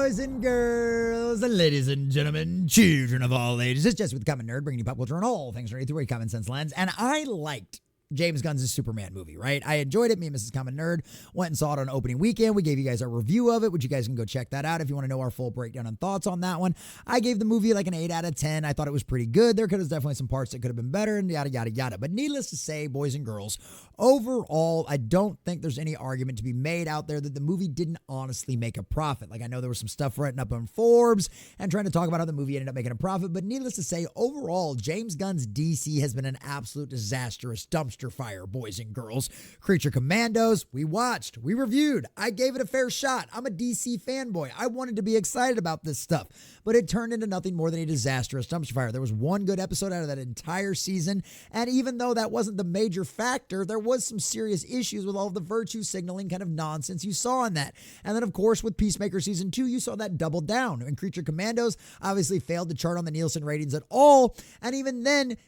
boys and girls, and ladies and gentlemen, children of all ages. It's Jesse with the Common Nerd, bringing you pop culture and all things related through a common sense lens. And I liked James Gunn's Superman movie, right? I enjoyed it. Me and Mrs. Common Nerd went and saw it on opening weekend. We gave you guys our review of it, which you guys can go check that out if you want to know our full breakdown and thoughts on that one. I gave the movie like an 8 out of 10. I thought it was pretty good. There could have definitely some parts that could have been better and yada, yada, yada. But needless to say, boys and girls, overall, I don't think there's any argument to be made out there that the movie didn't honestly make a profit. Like, I know there was some stuff written up on Forbes and trying to talk about how the movie ended up making a profit, but needless to say, overall, James Gunn's DC has been an absolute disastrous dumpster fire, boys and girls. Creature Commandos, we watched, we reviewed, I gave it a fair shot. I'm a DC fanboy. I wanted to be excited about this stuff, but it turned into nothing more than a disastrous dumpster fire. There was one good episode out of that entire season, and even though that wasn't the major factor, there was some serious issues with all of the virtue signaling kind of nonsense you saw in that. And then, of course, with Peacemaker Season 2, you saw that double down. And Creature Commandos obviously failed to chart on the Nielsen ratings at all, and even then,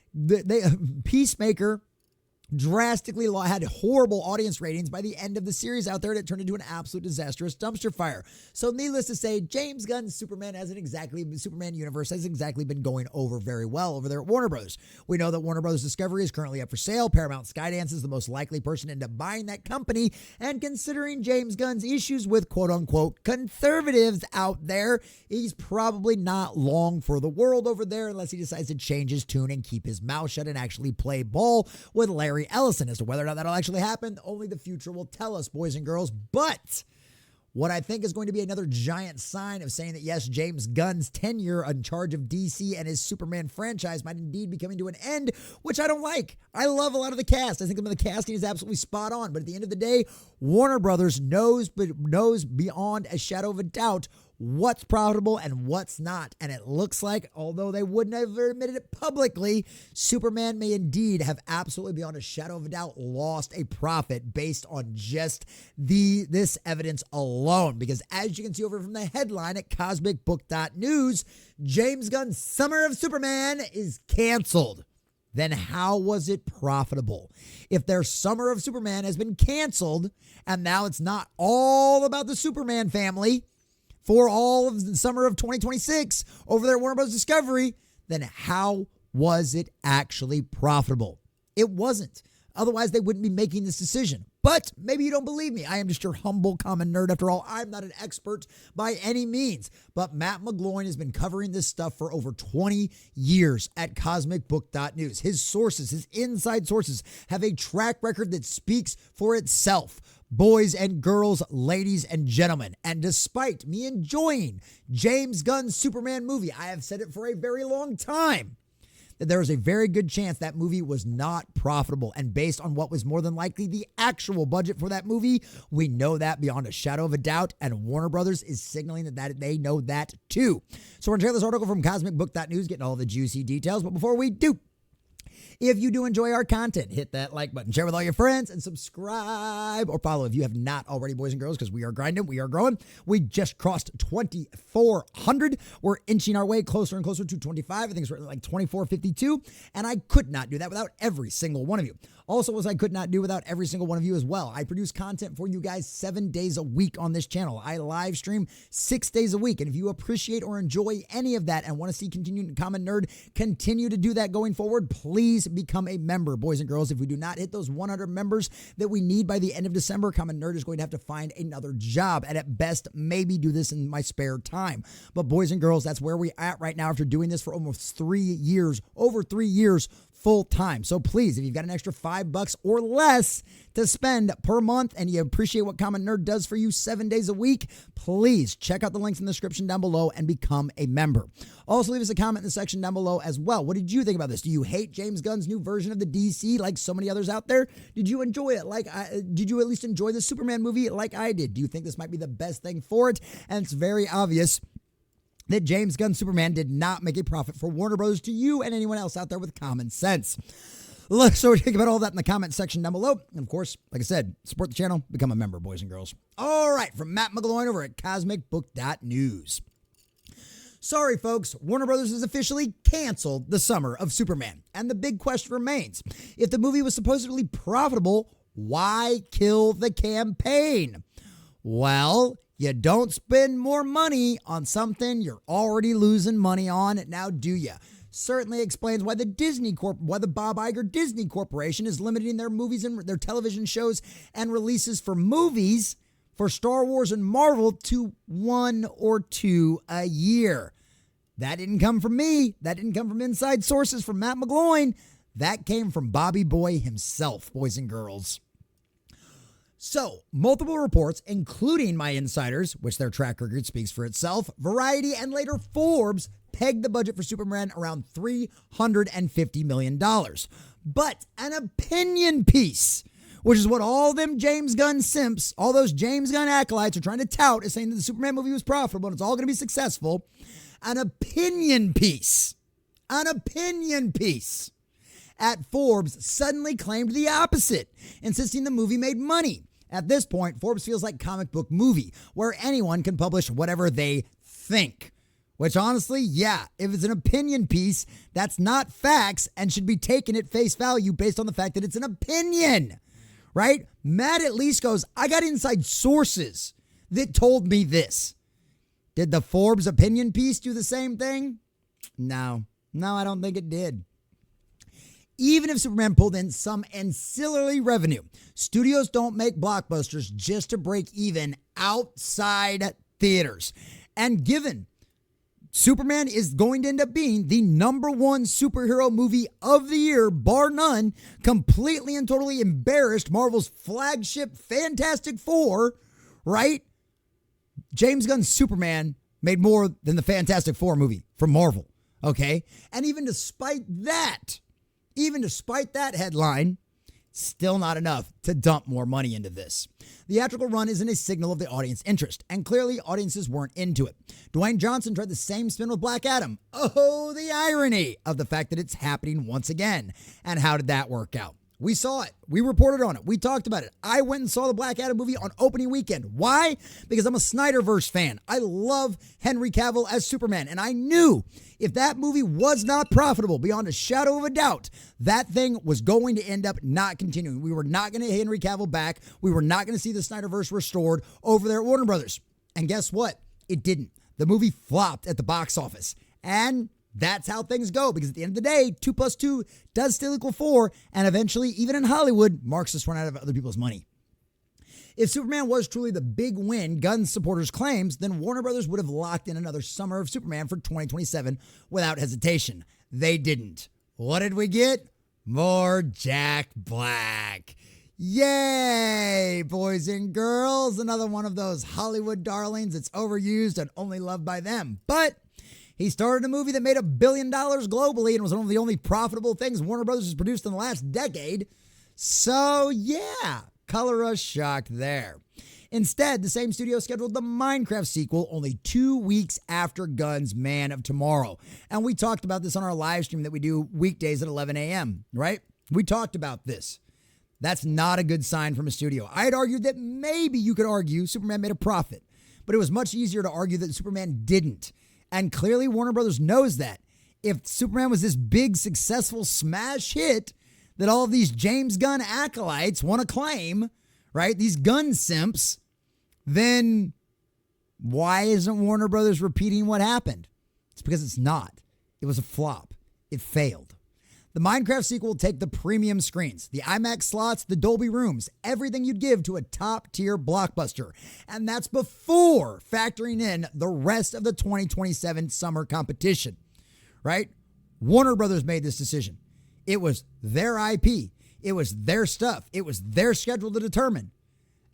Peacemaker drastically had horrible audience ratings by the end of the series out there, and it turned into an absolute disastrous dumpster fire. So needless to say, James Gunn's Superman universe hasn't exactly been going over very well over there at Warner Brothers. We know that Warner Brothers Discovery is currently up for sale. Paramount Skydance is the most likely person to end up buying that company, and considering James Gunn's issues with quote-unquote conservatives out there, he's probably not long for the world over there unless he decides to change his tune and keep his mouth shut and actually play ball with Larry Ellison. As to whether or not that'll actually happen, only the future will tell us, boys and girls. But what I think is going to be another giant sign of saying that, yes, James Gunn's tenure in charge of DC and his Superman franchise might indeed be coming to an end, which I don't like. I love a lot of the cast. I think some of the casting is absolutely spot on. But at the end of the day, Warner Brothers knows beyond a shadow of a doubt what's profitable and what's not. And it looks like, although they wouldn't have ever admitted it publicly, Superman may indeed have absolutely beyond a shadow of a doubt lost a profit based on just this evidence alone. Because as you can see over from the headline at cosmicbook.news, James Gunn's Summer of Superman is canceled. Then how was it profitable? If their Summer of Superman has been canceled and now it's not all about the Superman family for all of the summer of 2026 over there at Warner Bros. Discovery, then how was it actually profitable? It wasn't. Otherwise, they wouldn't be making this decision. But maybe you don't believe me. I am just your humble common nerd. After all, I'm not an expert by any means. But Matt McGloin has been covering this stuff for over 20 years at cosmicbook.news. His sources, his inside sources, have a track record that speaks for itself. Boys and girls, ladies and gentlemen, and despite me enjoying James Gunn's Superman movie, I have said it for a very long time, that there is a very good chance that movie was not profitable. And based on what was more than likely the actual budget for that movie, we know that beyond a shadow of a doubt, and Warner Brothers is signaling that they know that too. So we're going to check this article from cosmicbook.news, getting all the juicy details. But before we do, if you do enjoy our content, hit that like button, share with all your friends, and subscribe or follow if you have not already, boys and girls, because we are grinding, we are growing. We just crossed 2,400. We're inching our way closer and closer to 25. I think it's like 2,452, and I could not do that without every single one of you. Also, as I could not do without every single one of you as well, I produce content for you guys 7 days a week on this channel. I live stream 6 days a week, and if you appreciate or enjoy any of that and want to see Common Nerd continue to do that going forward, please become a member, boys and girls. If we do not hit those 100 members that we need by the end of December, Common Nerd is going to have to find another job, and at best, maybe do this in my spare time. But boys and girls, that's where we're at right now after doing this for almost 3 years, over 3 years, full time. So please, if you've got an extra $5 or less to spend per month and you appreciate what Common Nerd does for you 7 days a week, please check out the links in the description down below and become a member. Also, leave us a comment in the section down below as well. What did you think about this? Do you hate James Gunn's new version of the DC like so many others out there? Did you enjoy it? Did you at least enjoy the Superman movie like I did? Do you think this might be the best thing for it? And it's very obvious that James Gunn's Superman did not make a profit for Warner Brothers, to you and anyone else out there with common sense. Let's think about all that in the comment section down below. And of course, like I said, support the channel, become a member, boys and girls. All right, from Matt McGloin over at cosmicbook.news. Sorry, folks, Warner Brothers has officially canceled the Summer of Superman. And the big question remains, if the movie was supposedly profitable, why kill the campaign? Well, You don't spend more money on something you're already losing money on, now do you? Certainly explains why the Bob Iger Disney Corporation is limiting their movies and their television shows and releases for movies for Star Wars and Marvel to 1 or 2 a year. That didn't come from me. That didn't come from inside sources from Matt McGloin. That came from Bobby Boy himself, boys and girls. So, multiple reports, including my insiders, which their track record speaks for itself, Variety and later Forbes pegged the budget for Superman around $350 million. But an opinion piece, which is what all them James Gunn simps, all those James Gunn acolytes are trying to tout as saying that the Superman movie was profitable and it's all going to be successful. An opinion piece at Forbes suddenly claimed the opposite, insisting the movie made money. At this point, Forbes feels like comic book movie, where anyone can publish whatever they think. Which honestly, yeah, if it's an opinion piece, that's not facts and should be taken at face value based on the fact that it's an opinion, right? Matt at least goes, I got inside sources that told me this. Did the Forbes opinion piece do the same thing? No, I don't think it did. Even if Superman pulled in some ancillary revenue, studios don't make blockbusters just to break even outside theaters. And given Superman is going to end up being the number 1 superhero movie of the year, bar none, completely and totally embarrassed Marvel's flagship Fantastic Four, right? James Gunn's Superman made more than the Fantastic Four movie from Marvel, okay? And even despite that headline, still not enough to dump more money into this. The theatrical run isn't a signal of the audience interest, and clearly audiences weren't into it. Dwayne Johnson tried the same spin with Black Adam. Oh, the irony of the fact that it's happening once again. And how did that work out? We saw it. We reported on it. We talked about it. I went and saw the Black Adam movie on opening weekend. Why? Because I'm a Snyderverse fan. I love Henry Cavill as Superman. And I knew if that movie was not profitable, beyond a shadow of a doubt, that thing was going to end up not continuing. We were not going to get Henry Cavill back. We were not going to see the Snyderverse restored over there at Warner Brothers. And guess what? It didn't. The movie flopped at the box office. And that's how things go, because at the end of the day, 2 + 2 does still equal 4, and eventually, even in Hollywood, Marxists run out of other people's money. If Superman was truly the big win Gunn's supporters claims, then Warner Brothers would have locked in another summer of Superman for 2027 without hesitation. They didn't. What did we get? More Jack Black. Yay, boys and girls. Another one of those Hollywood darlings that's overused and only loved by them. But he started a movie that made $1 billion globally and was one of the only profitable things Warner Brothers has produced in the last decade. So, yeah, color us shocked there. Instead, the same studio scheduled the Minecraft sequel only 2 weeks after Gunn's Man of Tomorrow. And we talked about this on our live stream that we do weekdays at 11 a.m., right? We talked about this. That's not a good sign from a studio. I had argued that maybe you could argue Superman made a profit, but it was much easier to argue that Superman didn't. And clearly Warner Brothers knows that. If Superman was this big, successful smash hit that all of these James Gunn acolytes want to claim, right, these Gunn simps, then why isn't Warner Brothers repeating what happened? It's because it's not. It was a flop. It failed. The Minecraft sequel will take the premium screens, the IMAX slots, the Dolby rooms, everything you'd give to a top-tier blockbuster. And that's before factoring in the rest of the 2027 summer competition, right? Warner Brothers made this decision. It was their IP. It was their stuff. It was their schedule to determine.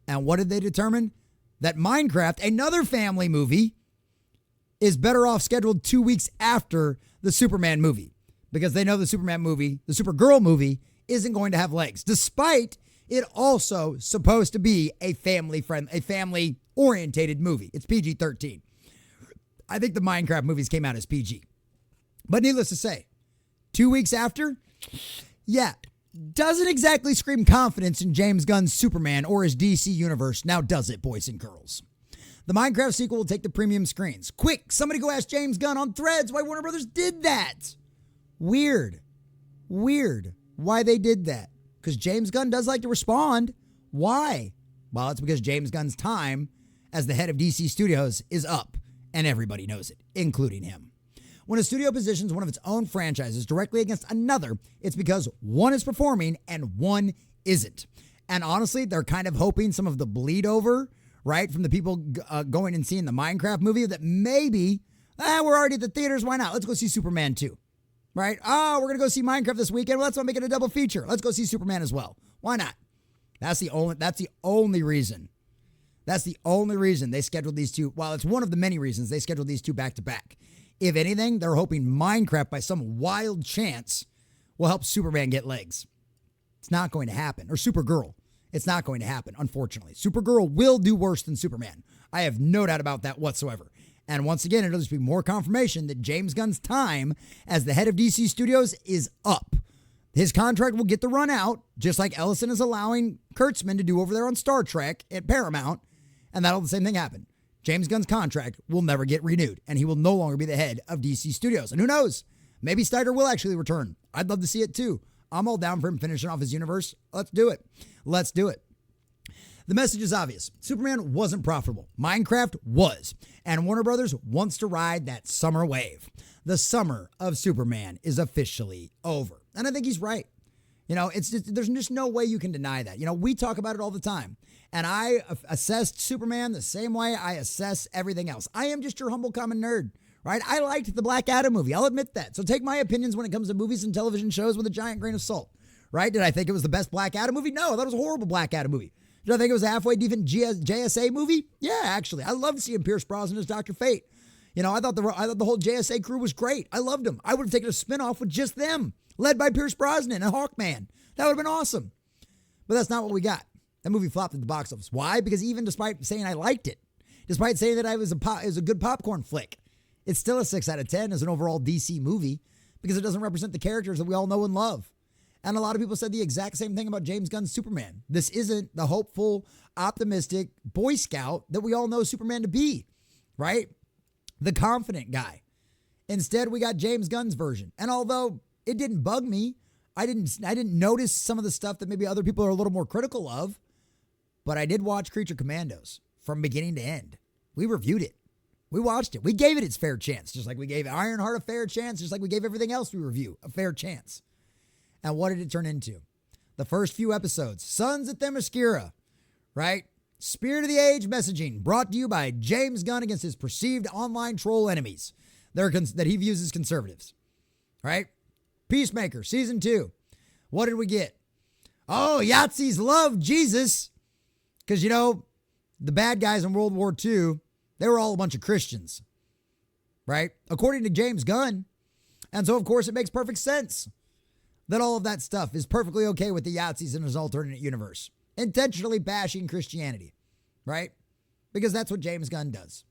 And what did they determine? That Minecraft, another family movie, is better off scheduled 2 weeks after the Superman movie. Because they know the Superman movie, the Supergirl movie, isn't going to have legs, despite it also supposed to be a family-orientated movie. It's PG-13. I think the Minecraft movies came out as PG. But needless to say, 2 weeks after, yeah, doesn't exactly scream confidence in James Gunn's Superman or his DC universe, now does it, boys and girls? The Minecraft sequel will take the premium screens. Quick, somebody go ask James Gunn on Threads why Warner Brothers did that. Weird why they did that. Because James Gunn does like to respond. Why? Well, it's because James Gunn's time as the head of DC Studios is up, and everybody knows it, including him. When a studio positions one of its own franchises directly against another, it's because one is performing and one isn't. And honestly, they're kind of hoping some of the bleed over, right, from the people going and seeing the Minecraft movie, that maybe, we're already at the theaters, why not? Let's go see Superman 2, right? Oh, we're going to go see Minecraft this weekend. Well, let's not make it a double feature. Let's go see Superman as well. Why not? That's the only reason. That's the only reason they scheduled these two. Well, it's one of the many reasons they scheduled these two back to back. If anything, they're hoping Minecraft, by some wild chance, will help Superman get legs. It's not going to happen. Or Supergirl. It's not going to happen, unfortunately. Supergirl will do worse than Superman. I have no doubt about that whatsoever. And once again, it'll just be more confirmation that James Gunn's time as the head of DC Studios is up. His contract will get the run out, just like Ellison is allowing Kurtzman to do over there on Star Trek at Paramount, and that'll the same thing happen. James Gunn's contract will never get renewed, and he will no longer be the head of DC Studios. And who knows? Maybe Snyder will actually return. I'd love to see it too. I'm all down for him finishing off his universe. Let's do it. Let's do it. The message is obvious. Superman wasn't profitable. Minecraft was. And Warner Brothers wants to ride that summer wave. The summer of Superman is officially over. And I think he's right. You know, there's just no way you can deny that. You know, we talk about it all the time. And I assessed Superman the same way I assess everything else. I am just your humble common nerd, right? I liked the Black Adam movie. I'll admit that. So take my opinions when it comes to movies and television shows with a giant grain of salt, right? Did I think it was the best Black Adam movie? No, I thought it was a horrible Black Adam movie. Did I think it was a halfway decent JSA movie? Yeah, actually. I loved seeing Pierce Brosnan as Dr. Fate. You know, I thought the whole JSA crew was great. I loved them. I would have taken a spinoff with just them, led by Pierce Brosnan and Hawkman. That would have been awesome. But that's not what we got. That movie flopped at the box office. Why? Because even despite saying I liked it, despite saying that it was a good popcorn flick, it's still a 6 out of 10 as an overall DC movie because it doesn't represent the characters that we all know and love. And a lot of people said the exact same thing about James Gunn's Superman. This isn't the hopeful, optimistic Boy Scout that we all know Superman to be, right? The confident guy. Instead, we got James Gunn's version. And although it didn't bug me, I didn't notice some of the stuff that maybe other people are a little more critical of, but I did watch Creature Commandos from beginning to end. We reviewed it. We watched it. We gave it its fair chance, just like we gave Ironheart a fair chance, just like we gave everything else we review a fair chance. And what did it turn into? The first few episodes, Sons of Themyscira, right? Spirit of the Age messaging brought to you by James Gunn against his perceived online troll enemies that he views as conservatives, right? Peacemaker, season 2. What did we get? Oh, Yahtzees love Jesus. Because, you know, the bad guys in World War II, they were all a bunch of Christians, right? According to James Gunn. And so, of course, it makes perfect sense that all of that stuff is perfectly okay with the Yahtzees in his alternate universe. Intentionally bashing Christianity, right? Because that's what James Gunn does.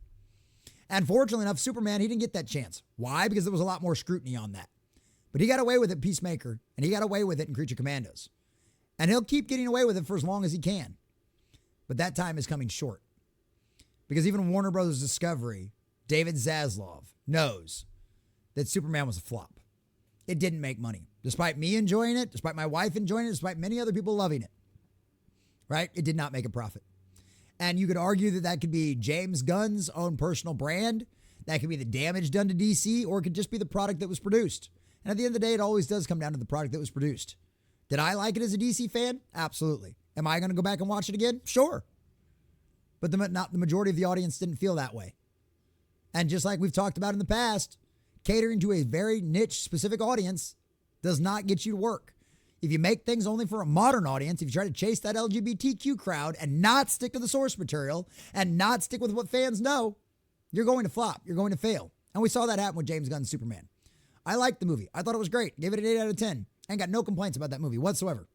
And fortunately enough, Superman, he didn't get that chance. Why? Because there was a lot more scrutiny on that. But he got away with it, Peacemaker, and he got away with it in Creature Commandos. And he'll keep getting away with it for as long as he can. But that time is coming short. Because even Warner Brothers Discovery, David Zaslav, knows that Superman was a flop. It didn't make money. Despite me enjoying it, despite my wife enjoying it, despite many other people loving it. Right? It did not make a profit. And you could argue that that could be James Gunn's own personal brand. That could be the damage done to DC, or it could just be the product that was produced. And at the end of the day, it always does come down to the product that was produced. Did I like it as a DC fan? Absolutely. Am I going to go back and watch it again? Sure. But not the majority of the audience didn't feel that way. And just like we've talked about in the past, catering to a very niche specific audience does not get you to work. If you make things only for a modern audience, if you try to chase that LGBTQ crowd and not stick to the source material and not stick with what fans know, you're going to flop. You're going to fail. And we saw that happen with James Gunn's Superman. I liked the movie. I thought it was great. Gave it an 8 out of 10. And got no complaints about that movie whatsoever.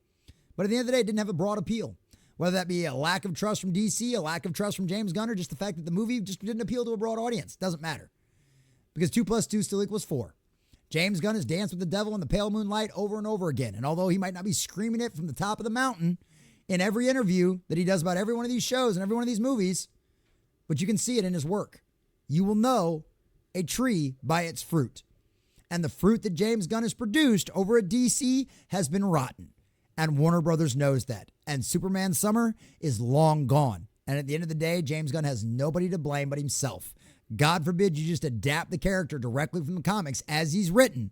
But at the end of the day, it didn't have a broad appeal. Whether that be a lack of trust from DC, a lack of trust from James Gunn, or just the fact that the movie just didn't appeal to a broad audience. Doesn't matter. Because 2 + 2 still equals 4. James Gunn has danced with the devil in the pale moonlight over and over again. And although he might not be screaming it from the top of the mountain in every interview that he does about every one of these shows and every one of these movies, but you can see it in his work. You will know a tree by its fruit. And the fruit that James Gunn has produced over at DC has been rotten. And Warner Brothers knows that. And Superman Summer is long gone. And at the end of the day, James Gunn has nobody to blame but himself. God forbid you just adapt the character directly from the comics as he's written.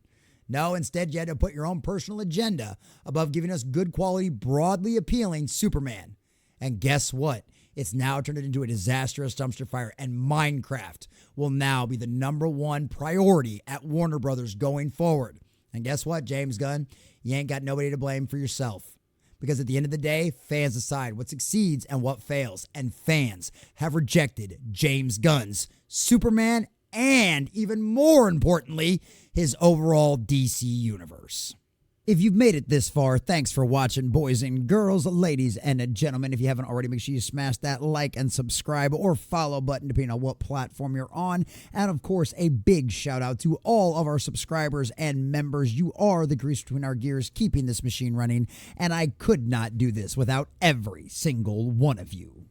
No, instead you had to put your own personal agenda above giving us good quality, broadly appealing Superman. And guess what? It's now turned into a disastrous dumpster fire, and Minecraft will now be the #1 priority at Warner Brothers going forward. And guess what, James Gunn? You ain't got nobody to blame for yourself. Because at the end of the day, fans decide what succeeds and what fails. And fans have rejected James Gunn's Superman and, even more importantly, his overall DC universe. If you've made it this far, thanks for watching, boys and girls, ladies and gentlemen. If you haven't already, make sure you smash that like and subscribe or follow button depending on what platform you're on. And of course, a big shout out to all of our subscribers and members. You are the grease between our gears, keeping this machine running. And I could not do this without every single one of you.